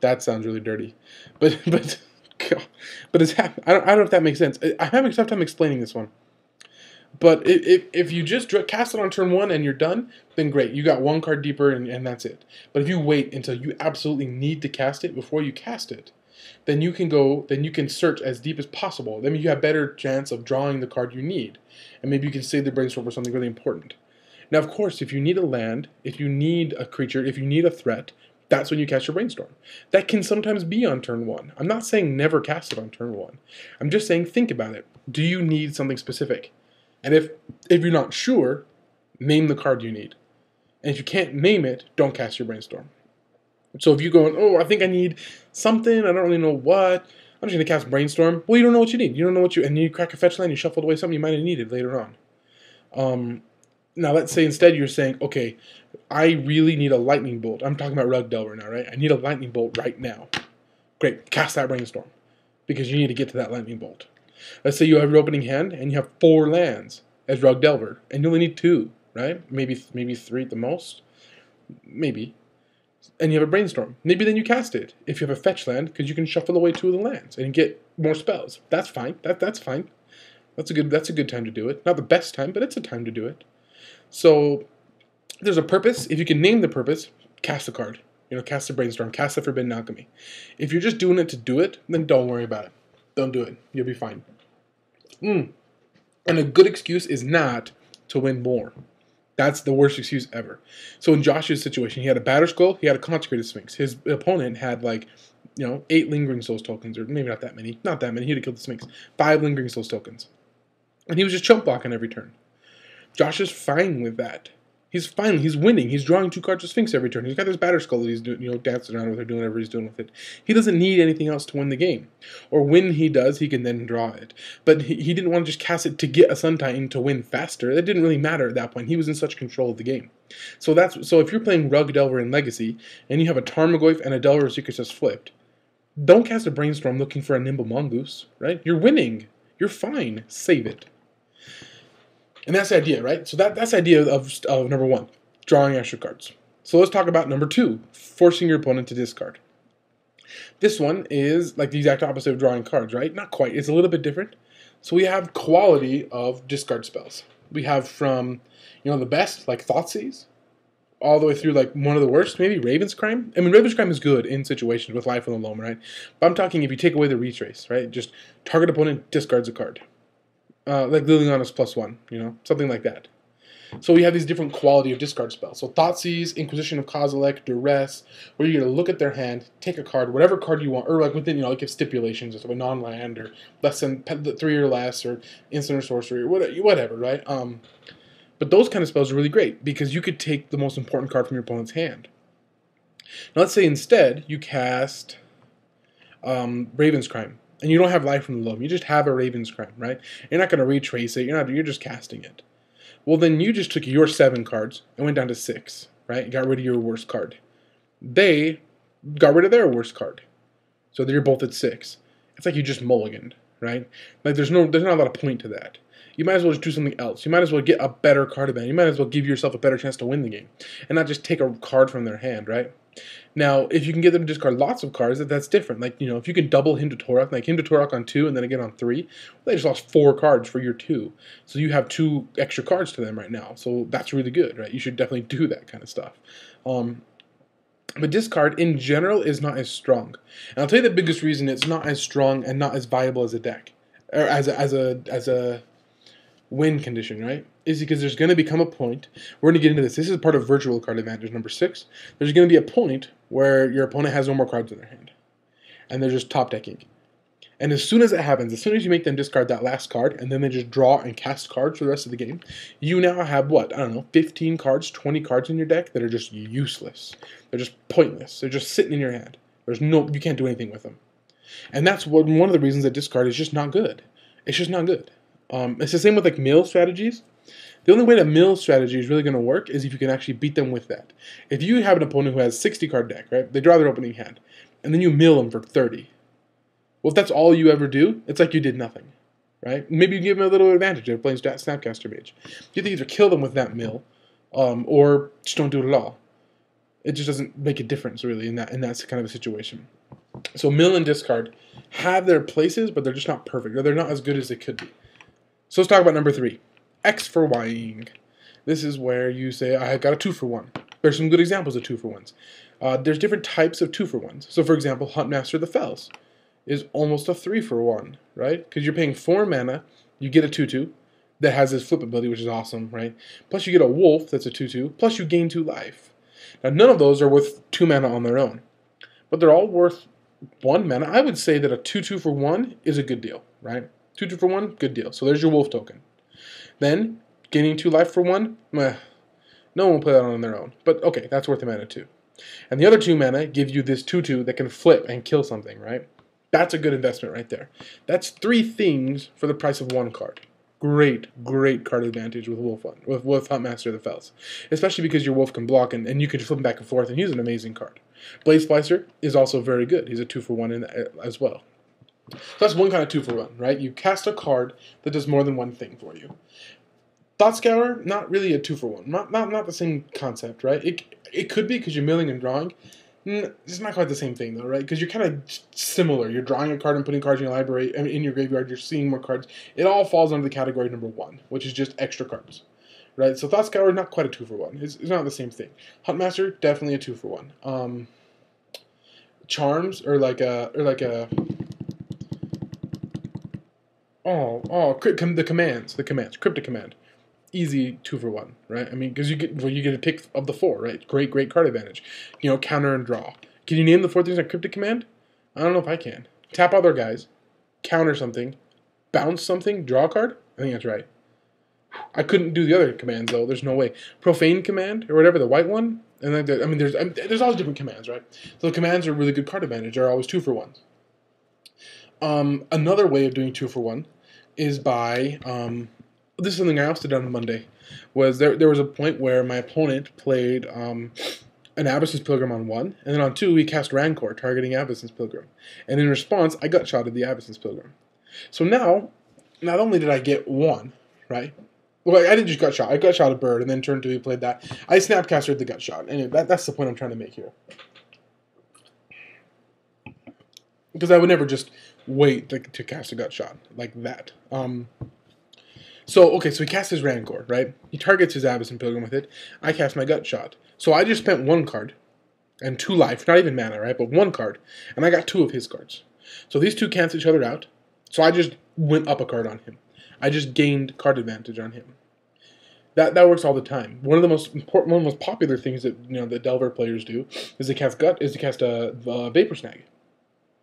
That sounds really dirty, but it's I don't know if that makes sense. I'm having a tough time explaining this one. But if you just cast it on turn 1 and you're done, then great. You got 1 card deeper and that's it. But if you wait until you absolutely need to cast it before you cast it, then you can search as deep as possible. Then you have better chance of drawing the card you need. And maybe you can save the Brainstorm for something really important. Now, of course, if you need a land, if you need a creature, if you need a threat, that's when you cast your Brainstorm. That can sometimes be on turn 1. I'm not saying never cast it on turn 1. I'm just saying think about it. Do you need something specific? And if you're not sure, name the card you need. And if you can't name it, don't cast your Brainstorm. So if you're going, oh, I think I need something, I don't really know what, I'm just going to cast Brainstorm. Well, you don't know what you need. You don't know and you crack a fetch land, you shuffled away something you might have needed later on. Now, let's say instead you're saying, okay, I really need a Lightning Bolt. I'm talking about Rug Delver now, right? I need a Lightning Bolt right now. Great, cast that Brainstorm, because you need to get to that Lightning Bolt. Let's say you have your opening hand and you have 4 lands as Rug Delver, and you only need 2, right? Maybe 3 at the most. Maybe. And you have a Brainstorm. Maybe then you cast it if you have a fetch land, because you can shuffle away 2 of the lands and get more spells. That's fine. That's fine. That's a good time to do it. Not the best time, but it's a time to do it. So there's a purpose. If you can name the purpose, cast the card. Cast the Brainstorm, cast the Forbidden Alchemy. If you're just doing it to do it, then don't worry about it. Don't do it. You'll be fine. And a good excuse is not to win more. That's the worst excuse ever. So in Josh's situation, he had a Batter Skull, he had a Consecrated Sphinx. His opponent had like, 8 Lingering Souls tokens, or maybe not that many. Not that many. He'd have killed the Sphinx. 5 Lingering Souls tokens. And he was just chump blocking every turn. Josh is fine with that. He's fine. He's winning. He's drawing 2 cards of Sphinx every turn. He's got this Batter Skull that he's doing, dancing around with or doing whatever he's doing with it. He doesn't need anything else to win the game. Or when he does, he can then draw it. But he didn't want to just cast it to get a Sun Titan to win faster. That didn't really matter at that point. He was in such control of the game. So if you're playing Rug Delver in Legacy, and you have a Tarmogoyf and a Delver of Secrets that's flipped, don't cast a Brainstorm looking for a Nimble Mongoose, right? You're winning. You're fine. Save it. And that's the idea, right? So that's the idea of number 1, drawing extra cards. So let's talk about number 2, forcing your opponent to discard. This one is like the exact opposite of drawing cards, right? Not quite. It's a little bit different. So we have quality of discard spells. We have from, the best, like Thoughtseize, all the way through like one of the worst, maybe Raven's Crime. I mean, Raven's Crime is good in situations with Life on the Loam, right? But I'm talking if you take away the retrace, right? Just target opponent discards a card. Like Liliana's +1, something like that. So we have these different quality of discard spells. So Thoughtseize, Inquisition of Kozilek, Duress, where you're going to look at their hand, take a card, whatever card you want, or like within, like if stipulations, so a non-land, or less than 3 or less, or instant or sorcery, or whatever, right? But those kind of spells are really great, because you could take the most important card from your opponent's hand. Now let's say instead you cast Raven's Crime. And you don't have Life from the Loam. You just have a Raven's Crime, right? You're not going to retrace it. You're just casting it. Well, then you just took your 7 cards and went down to 6, right? You got rid of your worst card. They got rid of their worst card. So you're both at 6. It's like you just mulliganed, right? Like there's not a lot of point to that. You might as well just do something else. You might as well get a better card event. You might as well give yourself a better chance to win the game. And not just take a card from their hand, right? Now, if you can get them to discard lots of cards, that's different. Like, if you can double Hymn to Torok, like Hymn to Torok on 2 and then again on 3, well, they just lost 4 cards for your 2. So you have 2 extra cards to them right now. So that's really good, right? You should definitely do that kind of stuff. But discard, in general, is not as strong. And I'll tell you the biggest reason it's not as strong and not as viable as a deck. Or as a win condition, right? Is because there's going to become a point, we're going to get into this, is part of virtual card advantage number 6, there's going to be a point where your opponent has no more cards in their hand, and they're just top decking. And as soon as it happens, as soon as you make them discard that last card, and then they just draw and cast cards for the rest of the game, you now have, 15 cards, 20 cards in your deck that are just useless. They're just pointless. They're just sitting in your hand. You can't do anything with them. And that's one of the reasons that discard is just not good. It's just not good. It's the same with like mill strategies. The only way that mill strategy is really going to work is if you can actually beat them with that. If you have an opponent who has 60 card deck, right? They draw their opening hand, and then you mill them for 30. Well, if that's all you ever do, it's like you did nothing, right? Maybe you give them a little advantage if playing Snapcaster Mage. You have to either kill them with that mill, or just don't do it at all. It just doesn't make a difference really in that kind of a situation. So mill and discard have their places, but they're just not perfect, or they're not as good as they could be. So let's talk about number 3. X for Ying. This is where you say, I got a 2-for-1. There's some good examples of 2-for-1s. There's different types of 2-for-1s. So for example, Huntmaster of the Fells is almost a 3-for-1, right? Because you're paying 4 mana, you get a 2-2 that has this flip ability, which is awesome, right? Plus you get a wolf that's a 2-2, plus you gain 2 life. Now none of those are worth 2 mana on their own, but they're all worth 1 mana. I would say that a 2-2 for 1 is a good deal, right? 2-2 for 1, good deal. So there's your wolf token. Then, gaining 2 life for 1, no one will play that on their own. But okay, that's worth a mana too. And the other 2 mana give you this 2-2 that can flip and kill something, right? That's a good investment right there. That's 3 things for the price of 1 card. Great card advantage with with Huntmaster of the Fells. Especially because your wolf can block and you can flip him back and forth, and he's an amazing card. Blade Splicer is also very good. He's a 2-for-1 in as well. So that's one kind of 2-for-1, right? You cast a card that does more than one thing for you. Thought Scour, not really a 2-for-1. Not the same concept, right? It could be because you're milling and drawing. It's not quite the same thing, though, right? Because you're kind of similar. You're drawing a card and putting cards in your library, in your graveyard. You're seeing more cards. It all falls under the category number 1, which is just extra cards, right? So Thought Scour is not quite a 2-for-1. It's not the same thing. Huntmaster, definitely a 2-for-1. Charms, the commands, Cryptic Command. easy 2-for-1, right? I mean, because you get a pick of the 4, right? Great card advantage. You know, counter and draw. Can you name the 4 things on Cryptic Command? I don't know if I can. Tap other guys, counter something, bounce something, draw a card. I think that's right. I couldn't do the other commands though. There's no way. Profane command or whatever, the white one. And then I mean, there's all different commands, right? So the commands are really good card advantage. They're always 2-for-1s. Another way of doing 2-for-1 is by this is something I also did on Monday. Was there was a point where my opponent played an Abyss's Pilgrim on 1, and then on 2 he cast Rancor, targeting Abyss's Pilgrim. And in response, I gut-shotted the Abyss's Pilgrim. So now, not only did I get 1, right? Well, I didn't just gut-shot. I gut-shot a bird, and then turn 2 he played that. I snapcastered the gut-shot. Anyway, that's the point I'm trying to make here. Because I would never just wait to cast a gut-shot like that. So he casts his Rancor, right? He targets his Abyss's Pilgrim with it. I cast my gut-shot. So I just spent 1 card and 2 life, not even mana, right? But 1 card, and I got 2 of his cards. So these 2 cancel each other out. So I just went up a card on him. I just gained card advantage on him. That works all the time. One of the most important, one of the most popular things that the Delver players do is to cast Vapor Snag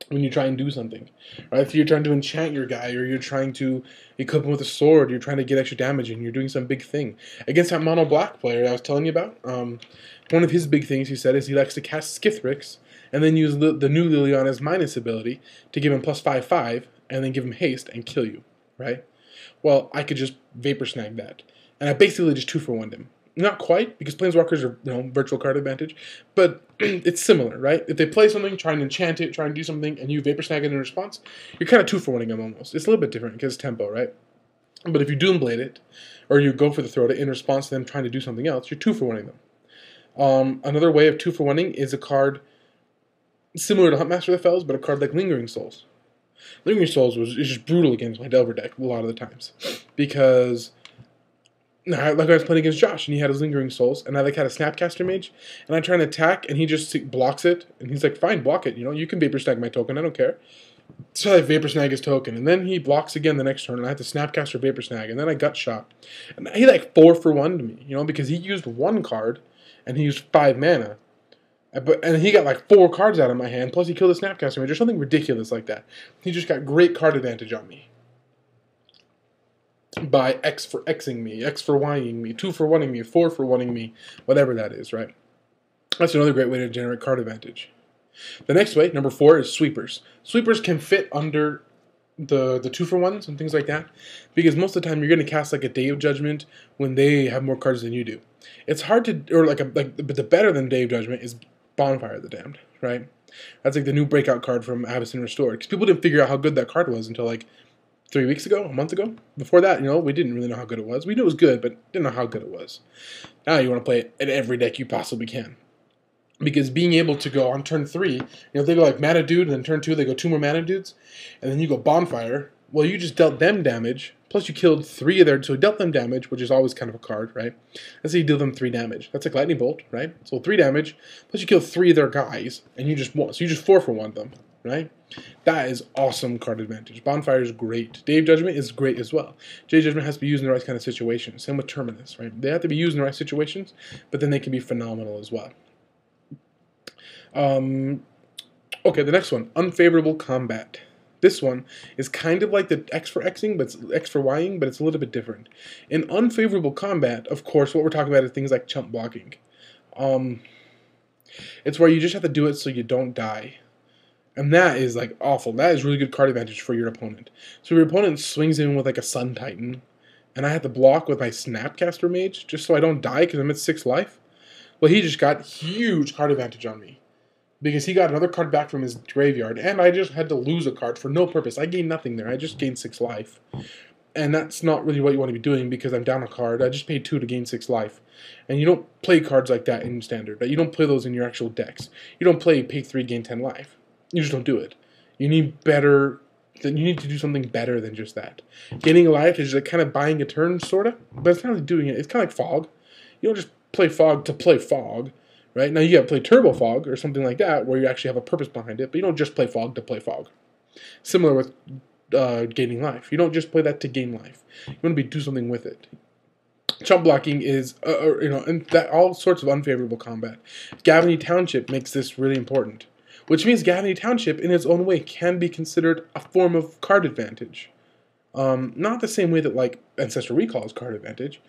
when you try and do something, right? If you're trying to enchant your guy, or you're trying to equip him with a sword, you're trying to get extra damage, and you're doing some big thing against that mono black player I was telling you about. One of his big things he said is he likes to cast Skithrix and then use the new Liliana's minus ability to give him +5/5 and then give him haste and kill you, right? Well, I could just Vapor Snag that. And I basically just 2-for-1'd him. Not quite, because Planeswalkers are virtual card advantage, but it's similar, right? If they play something, try and enchant it, try and do something, and you Vapor Snag it in response, you're kind of 2-for-1'ing them almost. It's a little bit different because it's tempo, right? But if you Doomblade it, or you go for the throw it in response to them trying to do something else, you're 2-for-1'ing them. Another way of 2-for-1'ing is a card similar to Huntmaster of the Fells, but a card like Lingering Souls. Lingering Souls is just brutal against my Delver deck a lot of the times, because like I was playing against Josh, and he had his Lingering Souls, and I had a Snapcaster Mage, and I try and attack, and he just blocks it, and he's like, fine, block it, you can Vapor Snag my token, I don't care. So I Vapor Snag his token, and then he blocks again the next turn, and I have to Snapcaster Vapor Snag, and then I gut shot. And he 4-for-1'd me, because he used 1 card, and he used 5 mana. And he got 4 cards out of my hand, plus he killed the Snapcaster Mage, or something ridiculous like that. He just got great card advantage on me. By X for Xing me, X for Ying me, 2-for-1'ing me, 4-for-1'ing me, whatever that is, right? That's another great way to generate card advantage. The next way, number 4, is sweepers. Sweepers can fit under the 2-for-1s and things like that, because most of the time you're going to cast a Day of Judgment when they have more cards than you do. It's hard to, but the better than Day of Judgment is Bonfire of the Damned, right? That's the new breakout card from Abyss and Restored, because people didn't figure out how good that card was until 3 weeks ago, a month ago. Before that, we didn't really know how good it was. We knew it was good, but didn't know how good it was. Now you want to play it in every deck you possibly can. Because being able to go on turn 3, if they go Mana Dude, and then turn 2 they go 2 more Mana Dudes, and then you go Bonfire, well, you just dealt them damage, plus you killed 3 of their, so you dealt them damage, which is always kind of a card, right? Let's say you deal them 3 damage. That's like Lightning Bolt, right? So 3 damage, plus you kill 3 of their guys, and you just 4-for-1 them, right? That is awesome card advantage. Bonfire is great. Day of Judgment is great as well. Day of Judgment has to be used in the right kind of situations. Same with Terminus, right? They have to be used in the right situations, but then they can be phenomenal as well. Okay, the next one, Unfavorable Combat. This one is kind of like the X for Xing, but it's X for Ying, but it's a little bit different. In Unfavorable Combat, of course, what we're talking about is things like chump blocking. It's where you just have to do it so you don't die. And that is awful. That is really good card advantage for your opponent. So your opponent swings in with a Sun Titan, and I have to block with my Snapcaster Mage just so I don't die because I'm at 6 life. Well, he just got huge card advantage on me, because he got another card back from his graveyard, and I just had to lose a card for no purpose. I gained nothing there. I just gained 6 life. And that's not really what you want to be doing, because I'm down a card. I just paid 2 to gain 6 life. And you don't play cards like that in Standard. You don't play those in your actual decks. You don't pay 3, gain 10 life. You just don't do it. You need you need to do something better than just that. Gaining a life is kind of buying a turn, sort of, but it's not really doing it. It's kind of like Fog. You don't just play Fog to play Fog, right? Now you got to play Turbo Fog or something like that, where you actually have a purpose behind it, but you don't just play Fog to play Fog. Similar with gaining life. You don't just play that to gain life. You want to do something with it. Chump blocking is, and that all sorts of unfavorable combat. Gavany Township makes this really important, which means Gavany Township, in its own way, can be considered a form of card advantage. Not the same way that like Ancestral Recall is card advantage,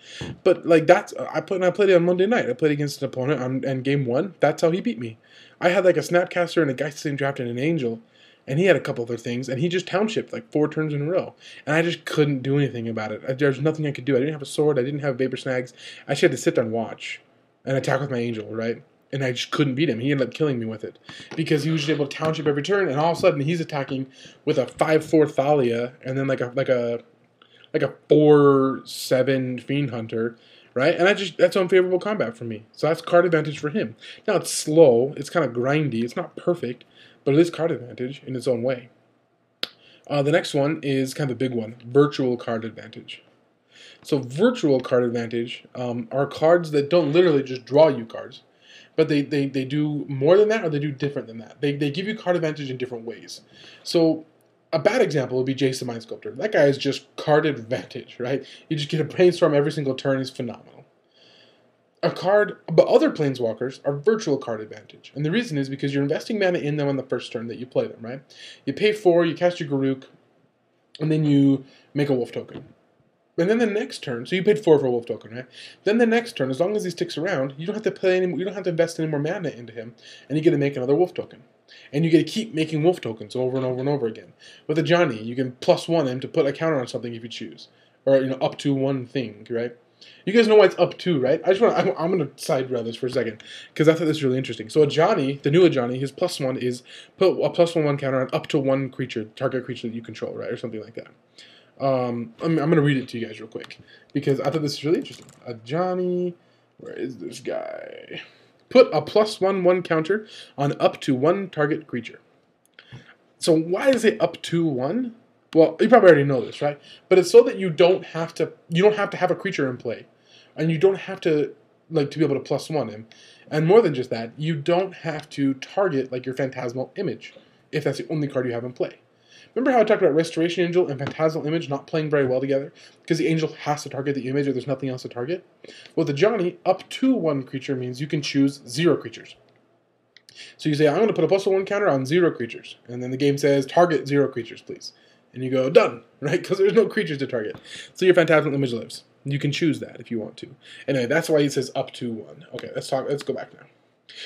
but like I played it on Monday night. I played against an opponent and game one. That's how he beat me. I had like a Snapcaster and a Geist-Same Draft and an Angel, and he had a couple other things, and he just townshipped like 4 turns in a row, and I just couldn't do anything about it. There's nothing I could do. I didn't have a sword. I didn't have Vapor Snags. I actually had to sit there and watch and attack with my Angel, right? And I just couldn't beat him. He ended up killing me with it because he was just able to township every turn, and all of a sudden he's attacking with a 5/4 Thalia and then like a 4/7 Fiend Hunter, right? And that's unfavorable combat for me. So that's card advantage for him. Now it's slow, it's kind of grindy, it's not perfect, but it is card advantage in its own way. The next one is kind of a big one: virtual card advantage. So virtual card advantage are cards that don't literally just draw you cards, but they do more than that, or they do different than that. They give you card advantage in different ways. So a bad example would be Jace the Mind Sculptor. That guy is just card advantage, right? You just get a brainstorm every single turn is phenomenal. But other planeswalkers are virtual card advantage. And the reason is because you're investing mana in them on the first turn that you play them, right? You pay 4, you cast your Garruk, and then you make a Wolf token. And then the next turn, so you paid 4 for a Wolf token, right? Then the next turn, as long as he sticks around, you don't have to play any. You don't have to invest any more mana into him, and you get to make another Wolf token, and you get to keep making Wolf tokens over and over and over again. With a Johnny, you can +1 him to put a counter on something if you choose, or up to one thing, right? You guys know why it's up to, right? I'm gonna side rail this for a second because I thought this was really interesting. So a Johnny, the new Johnny, his +1 is put a +1/1 counter on up to one creature, target creature that you control, right, or something like that. I'm going to read it to you guys real quick because I thought this was really interesting. A Johnny, where is this guy? Put a +1/1 counter on up to one target creature. So why is it up to 1? Well, you probably already know this, right? But it's so that you don't have to have a creature in play, and you don't have to to be able to +1 him. And more than just that, you don't have to target like your Phantasmal Image if that's the only card you have in play. Remember how I talked about Restoration Angel and Phantasmal Image not playing very well together? Because the Angel has to target the image or there's nothing else to target? Well, the Johnny, up to 1 creature means you can choose 0 creatures. So you say, I'm going to put a +1 counter on 0 creatures. And then the game says, target 0 creatures, please. And you go, done, right? Because there's no creatures to target. So your Phantasmal Image lives. You can choose that if you want to. Anyway, that's why it says up to 1. Okay, let's go back now.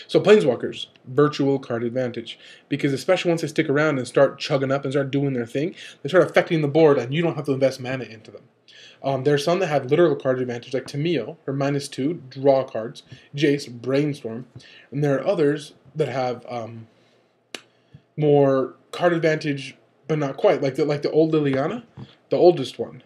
So Planeswalkers, virtual card advantage. Because especially once they stick around and start chugging up and start doing their thing, they start affecting the board and you don't have to invest mana into them. There are some that have literal card advantage, like Tamio, or -2, draw cards, Jace, brainstorm. And there are others that have more card advantage, but not quite. Like the old Liliana, the oldest one.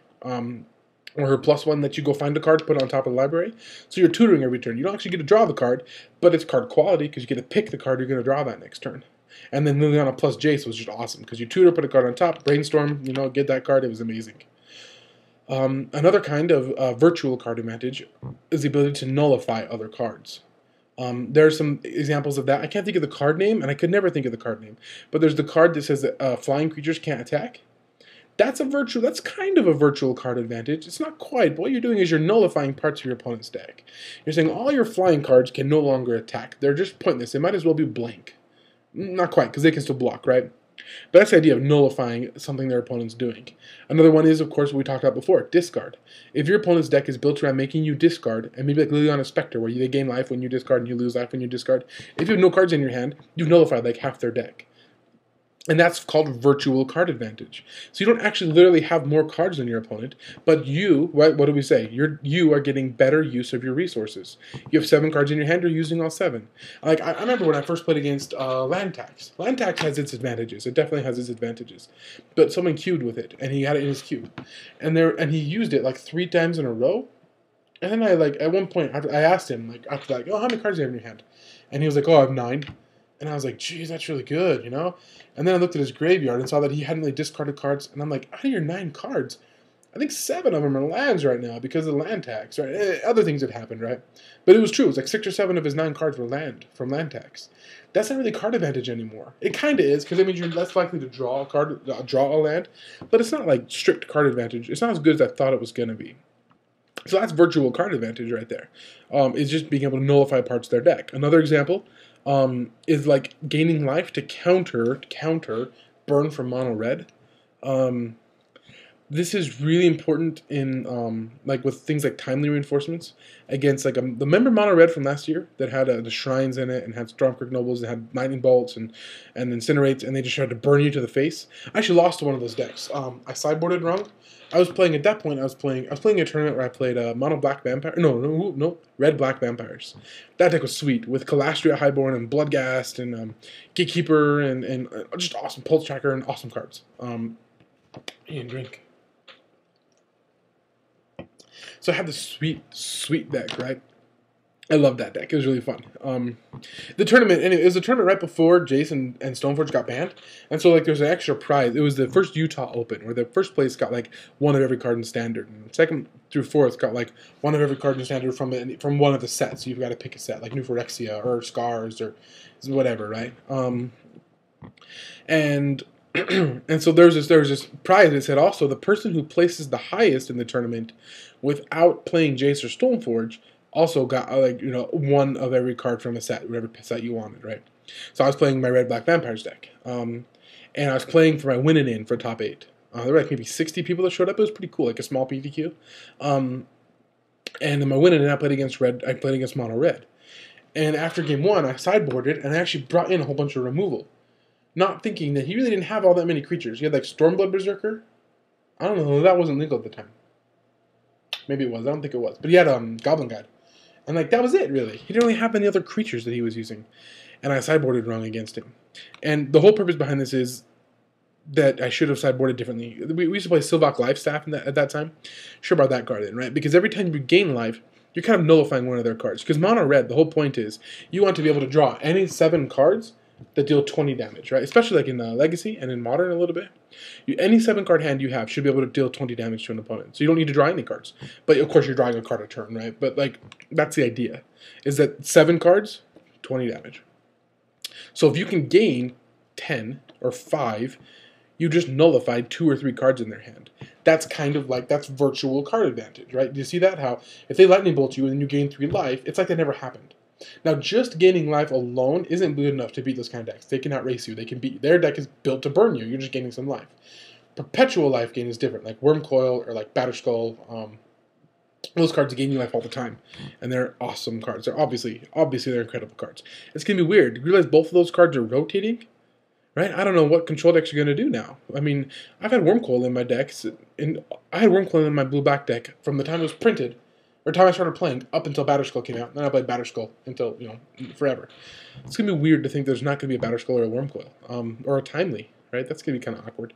Or her +1 that you go find a card to put on top of the library. So you're tutoring every turn. You don't actually get to draw the card, but it's card quality because you get to pick the card you're going to draw that next turn. And then Liliana plus Jace was just awesome because you tutor, put a card on top, brainstorm, get that card. It was amazing. Another kind of virtual card advantage is the ability to nullify other cards. There are some examples of that. I can't think of the card name, and I could never think of the card name. But there's the card that says that flying creatures can't attack. That's kind of a virtual card advantage. It's not quite, but what you're doing is you're nullifying parts of your opponent's deck. You're saying all your flying cards can no longer attack. They're just pointless. They might as well be blank. Not quite, because they can still block, right? But that's the idea of nullifying something their opponent's doing. Another one is, of course, what we talked about before, discard. If your opponent's deck is built around making you discard, and maybe like Liliana Spectre, where they gain life when you discard and you lose life when you discard, if you have no cards in your hand, you've nullified like half their deck. And that's called virtual card advantage. So you don't actually literally have more cards than your opponent, but what do we say? You are getting better use of your resources. You have 7 cards in your hand, you're using all 7. Like, I remember when I first played against Land Tax. Land Tax has its advantages. It definitely has its advantages. But someone queued with it, and he had it in his queue. And he used it like 3 times in a row. And then at one point, I asked him, after that, how many cards do you have in your hand? And he was like, I have 9. And I was like, geez, that's really good, And then I looked at his graveyard and saw that he hadn't really discarded cards. And I'm like, out of your 9 cards, I think 7 of them are lands right now because of the land tax, right? Other things had happened, right? But it was true. It was like 6 or 7 of his 9 cards were from land tax. That's not really card advantage anymore. It kind of is because it means you're less likely to draw a land. But it's not like strict card advantage. It's not as good as I thought it was going to be. So that's virtual card advantage right there. Is just being able to nullify parts of their deck. Another example is like gaining life to counter burn from mono red. Um, this is really important in like with things like timely reinforcements against like the member mono red from last year that had the shrines in it and had Stormcrook Nobles and had lightning bolts and incinerates, and they just tried to burn you to the face. I actually lost to one of those decks. I sideboarded wrong. I was playing at that point. I was playing a tournament where I played mono black vampire. No, red black vampires. That deck was sweet with Calastria Highborn and Bloodghast and Gatekeeper and just awesome Pulse Tracker and awesome cards. And drink. So I had this sweet deck, right? I loved that deck. It was really fun. The tournament, and it was a tournament right before Jace and Stoneforge got banned, and so like there's an extra prize. It was the first Utah Open, where the first place got like one of every card in Standard, and second through fourth got like one of every card in Standard from one of the sets. You've got to pick a set, like New Phyrexia or Scars or whatever, right? And and so there was this prize that said also the person who places the highest in the tournament without playing Jace or Stoneforge also got one of every card from a set, whatever set you wanted, right? So I was playing my red black vampires deck, and I was playing for my winning in for top 8. There were like maybe 60 people that showed up. It was pretty cool, like a small PTQ. And in my winning in, I played against red. I played against mono red, and after game 1, I sideboarded and I actually brought in a whole bunch of removal, not thinking that he really didn't have all that many creatures. He had like Stormblood Berserker. I don't know, that wasn't legal at the time. Maybe it was. I don't think it was. But he had Goblin Guide. And like that was it, really. He didn't really have any other creatures that he was using. And I sideboarded wrong against him. And the whole purpose behind this is that I should have sideboarded differently. We used to play Sylvok Lifestaff at that time. Should have brought that card in, right? Because every time you gain life, you're kind of nullifying one of their cards. Because mono red, the whole point is you want to be able to draw any 7 cards that deal 20 damage, right? Especially like in Legacy and in Modern a little bit. Any 7-card hand you have should be able to deal 20 damage to an opponent. So you don't need to draw any cards. But of course you're drawing a card a turn, right? But like that's the idea. Is that 7 cards, 20 damage. So if you can gain 10 or 5, you just nullified 2 or 3 cards in their hand. That's kind of like, that's virtual card advantage, right? Do you see that? How if they lightning bolt you and then you gain 3 life, it's like that never happened. Now, just gaining life alone isn't good enough to beat those kind of decks. They can outrace you. They can beat. Their deck is built to burn you. You're just gaining some life. Perpetual life gain is different, like Wormcoil or like Batterskull. Those cards gain you life all the time, and they're awesome cards. They're obviously they're incredible cards. It's gonna be weird. You realize both of those cards are rotating, right? I don't know what control decks are gonna do now. I mean, I've had Wormcoil in my decks, and I had Wormcoil in my blue-black deck from the time it was printed. Or time I started playing, up until Batterskull came out. Then I played Batterskull until, forever. It's going to be weird to think there's not going to be a Batterskull or a Wormcoil. Or a Timely, right? That's going to be kind of awkward.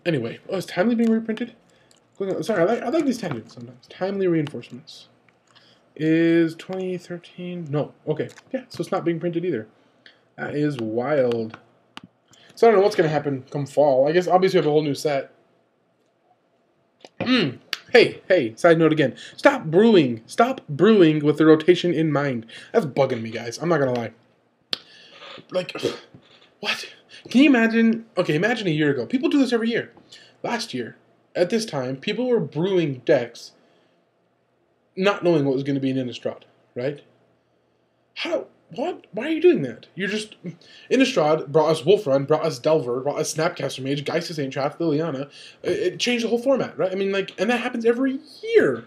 Anyway. Oh, is Timely being reprinted? Sorry, I like these tangents sometimes. Timely Reinforcements. Is 2013? No. Okay. Yeah, so it's not being printed either. That is wild. So I don't know what's going to happen come fall. I guess obviously we have a whole new set. Hey, side note again. Stop brewing with the rotation in mind. That's bugging me, guys. I'm not going to lie. Like, what? Can you imagine? Okay, imagine a year ago. People do this every year. Last year, at this time, people were brewing decks not knowing what was going to be in Innistrad, right? How? What? Why are you doing that? You're just... Innistrad brought us Wolfrun, brought us Delver, brought us Snapcaster Mage, Geist of St. Traff, Liliana. It changed the whole format, right? I mean, like, and that happens every year.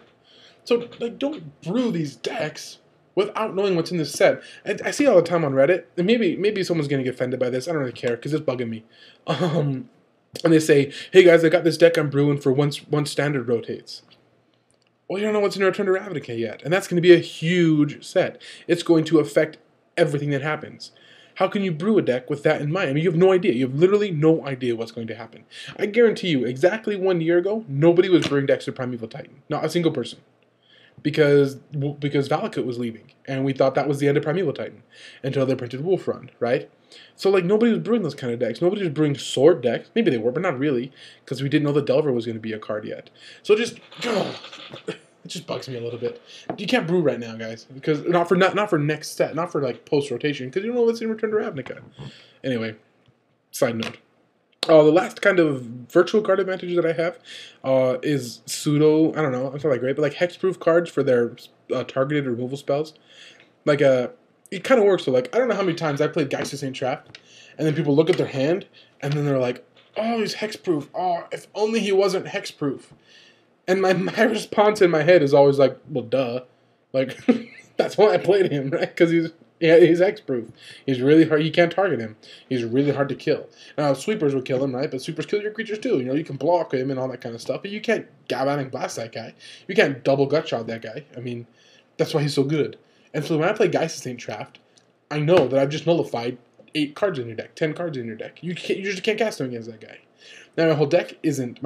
So, like, don't brew these decks without knowing what's in this set. And I see it all the time on Reddit, and maybe someone's going to get offended by this. I don't really care, because it's bugging me. And they say, hey guys, I got this deck I'm brewing for once Standard rotates. Well, you don't know what's in Return to Ravnica yet. And that's going to be a huge set. It's going to affect everything that happens. How can you brew a deck with that in mind? I mean, you have no idea. You have literally no idea what's going to happen. I guarantee you, exactly 1 year ago, nobody was brewing decks with Primeval Titan. Not a single person. Because Valakut was leaving. And we thought that was the end of Primeval Titan. Until they printed Wolfrun, right? So, like, nobody was brewing those kind of decks. Nobody was brewing sword decks. Maybe they were, but not really. Because we didn't know the Delver was going to be a card yet. So just... It just bugs me a little bit. You can't brew right now, guys, because not for next set, not for like post rotation, because you don't know what's in Return to Ravnica. Anyway, side note. The last kind of virtual card advantage that I have is pseudo. I don't know. It's not that great, but like hexproof cards for their targeted removal spells. Like it kind of works. So like I don't know how many times I played Geist of Saint Trapped, and then people look at their hand, and then they're like, "Oh, he's hexproof. Oh, if only he wasn't hexproof." And my response in my head is always like, "Well, duh." Like that's why I played him, right? Because he's hexproof. He's really hard. You can't target him. He's really hard to kill. Now sweepers would kill him, right? But sweepers kill your creatures too. You know, you can block him and all that kind of stuff. But you can't galvanic blast that guy. You can't double gut shot that guy. I mean, that's why he's so good. And so when I play Geist of Saint Trapped, I know that I've just nullified 8 cards in your deck, 10 cards in your deck. You just can't cast them against that guy. Now my whole deck isn't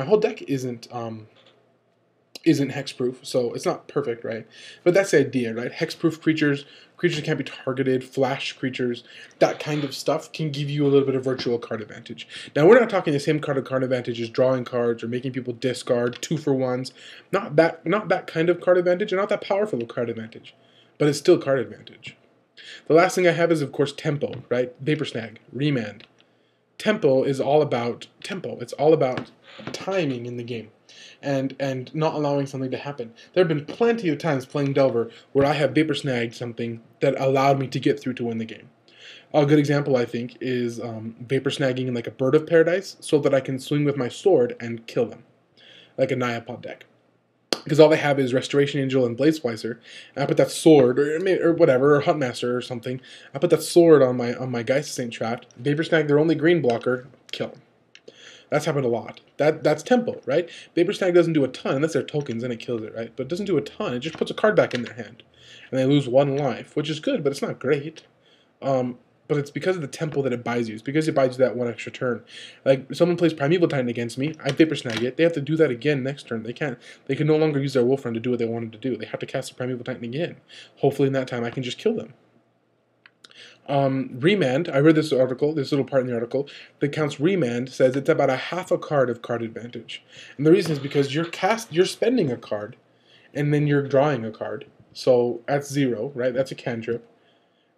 hexproof, so it's not perfect, right? But that's the idea, right? Hexproof creatures can't be targeted, flash creatures, that kind of stuff can give you a little bit of virtual card advantage. Now, we're not talking the same card advantage as drawing cards or making people discard 2-for-1s. Not that kind of card advantage, and not that powerful of card advantage, but it's still card advantage. The last thing I have is, of course, tempo, right? Vapor Snag, Remand. Tempo is all about tempo. It's all about timing in the game. And not allowing something to happen. There have been plenty of times playing Delver where I have vapor snagged something that allowed me to get through to win the game. A good example, I think, is vapor snagging in like a Bird of Paradise so that I can swing with my sword and kill them, like a Nyapod deck. Because all they have is Restoration Angel and Blade Splicer, and I put that sword, or whatever, or Huntmaster or something, I put that sword on my Geist of Saint Trapped, vapor snag their only green blocker, kill them. That's happened a lot. That's tempo, right? Vapor Snag doesn't do a ton, unless they're tokens, and it kills it, right? But it doesn't do a ton. It just puts a card back in their hand. And they lose 1 life, which is good, but it's not great. But it's because of the tempo that it buys you. It's because it buys you that 1 extra turn. Like, if someone plays Primeval Titan against me, I Vapor Snag it. They have to do that again next turn. They can no longer use their Wolf Run to do what they wanted to do. They have to cast the Primeval Titan again. Hopefully in that time I can just kill them. Remand, I read this article, this little part in the article, that counts Remand, says it's about a half a card of card advantage. And the reason is because you're spending a card, and then you're drawing a card. So that's 0, right? That's a cantrip.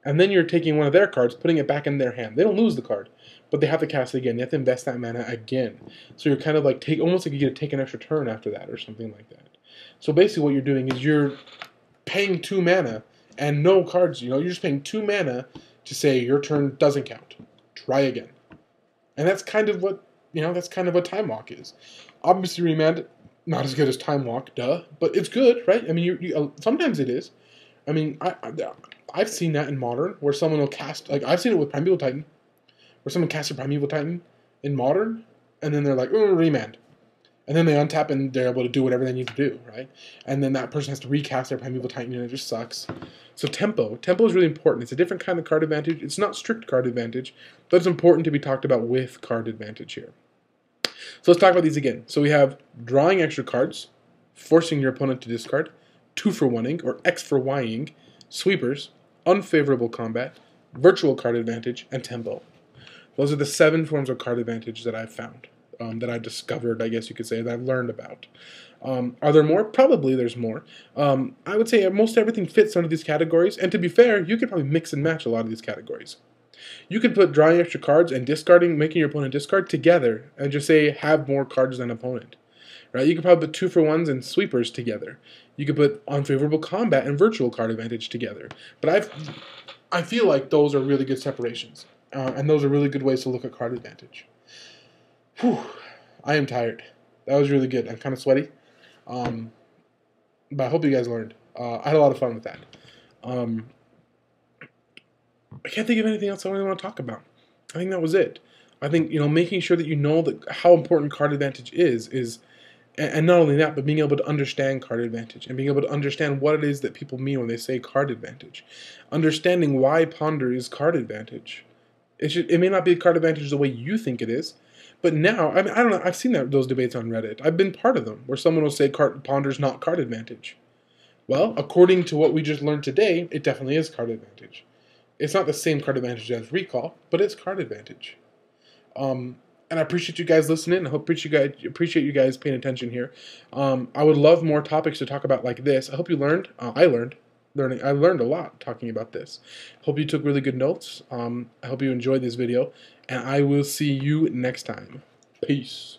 And then you're taking one of their cards, putting it back in their hand. They don't lose the card, but they have to cast it again. You have to invest that mana again. So you're kind of like, almost like you get to take an extra turn after that, or something like that. So basically what you're doing is you're paying 2 mana, and no cards, you're just paying 2 mana to say your turn doesn't count. Try again. And that's kind of what, Time Walk is. Obviously, Remand, not as good as Time Walk, duh, but it's good, right? I mean, sometimes it is. I mean, I've seen that in Modern, where someone will cast, like, I've seen it with Primeval Titan, where someone casts a Primeval Titan in Modern, and then they're like, Remand. And then they untap and they're able to do whatever they need to do, right? And then that person has to recast their Primeval Titan, and it just sucks. So tempo is really important. It's a different kind of card advantage. It's not strict card advantage, but it's important to be talked about with card advantage here. So let's talk about these again. So we have drawing extra cards, forcing your opponent to discard, 2-for-1ing or X-for-Y-ing, sweepers, unfavorable combat, virtual card advantage, and tempo. Those are the 7 forms of card advantage that I've found. That I've discovered, I guess you could say, that I've learned about. Are there more? Probably there's more. I would say most everything fits under these categories, and to be fair, you could probably mix and match a lot of these categories. You could put drawing extra cards and discarding, making your opponent discard together, and just say, have more cards than opponent. Right? You could probably put 2-for-1s and sweepers together. You could put unfavorable combat and virtual card advantage together. But I feel like those are really good separations, and those are really good ways to look at card advantage. Whew, I am tired. That was really good. I'm kind of sweaty. But I hope you guys learned. I had a lot of fun with that. I can't think of anything else I really want to talk about. I think that was it. I think, making sure that you know how important card advantage is, and not only that, but being able to understand card advantage and being able to understand what it is that people mean when they say card advantage. Understanding why Ponder is card advantage. It may not be card advantage the way you think it is, but now, I don't know, I've seen those debates on Reddit. I've been part of them, where someone will say Ponder's not card advantage. Well, according to what we just learned today, it definitely is card advantage. It's not the same card advantage as Recall, but it's card advantage. And I appreciate you guys listening. I appreciate you guys paying attention here. I would love more topics to talk about like this. I hope you learned. I learned. learning. I learned a lot talking about this. Hope you took really good notes. I hope you enjoyed this video, and I will see you next time. Peace.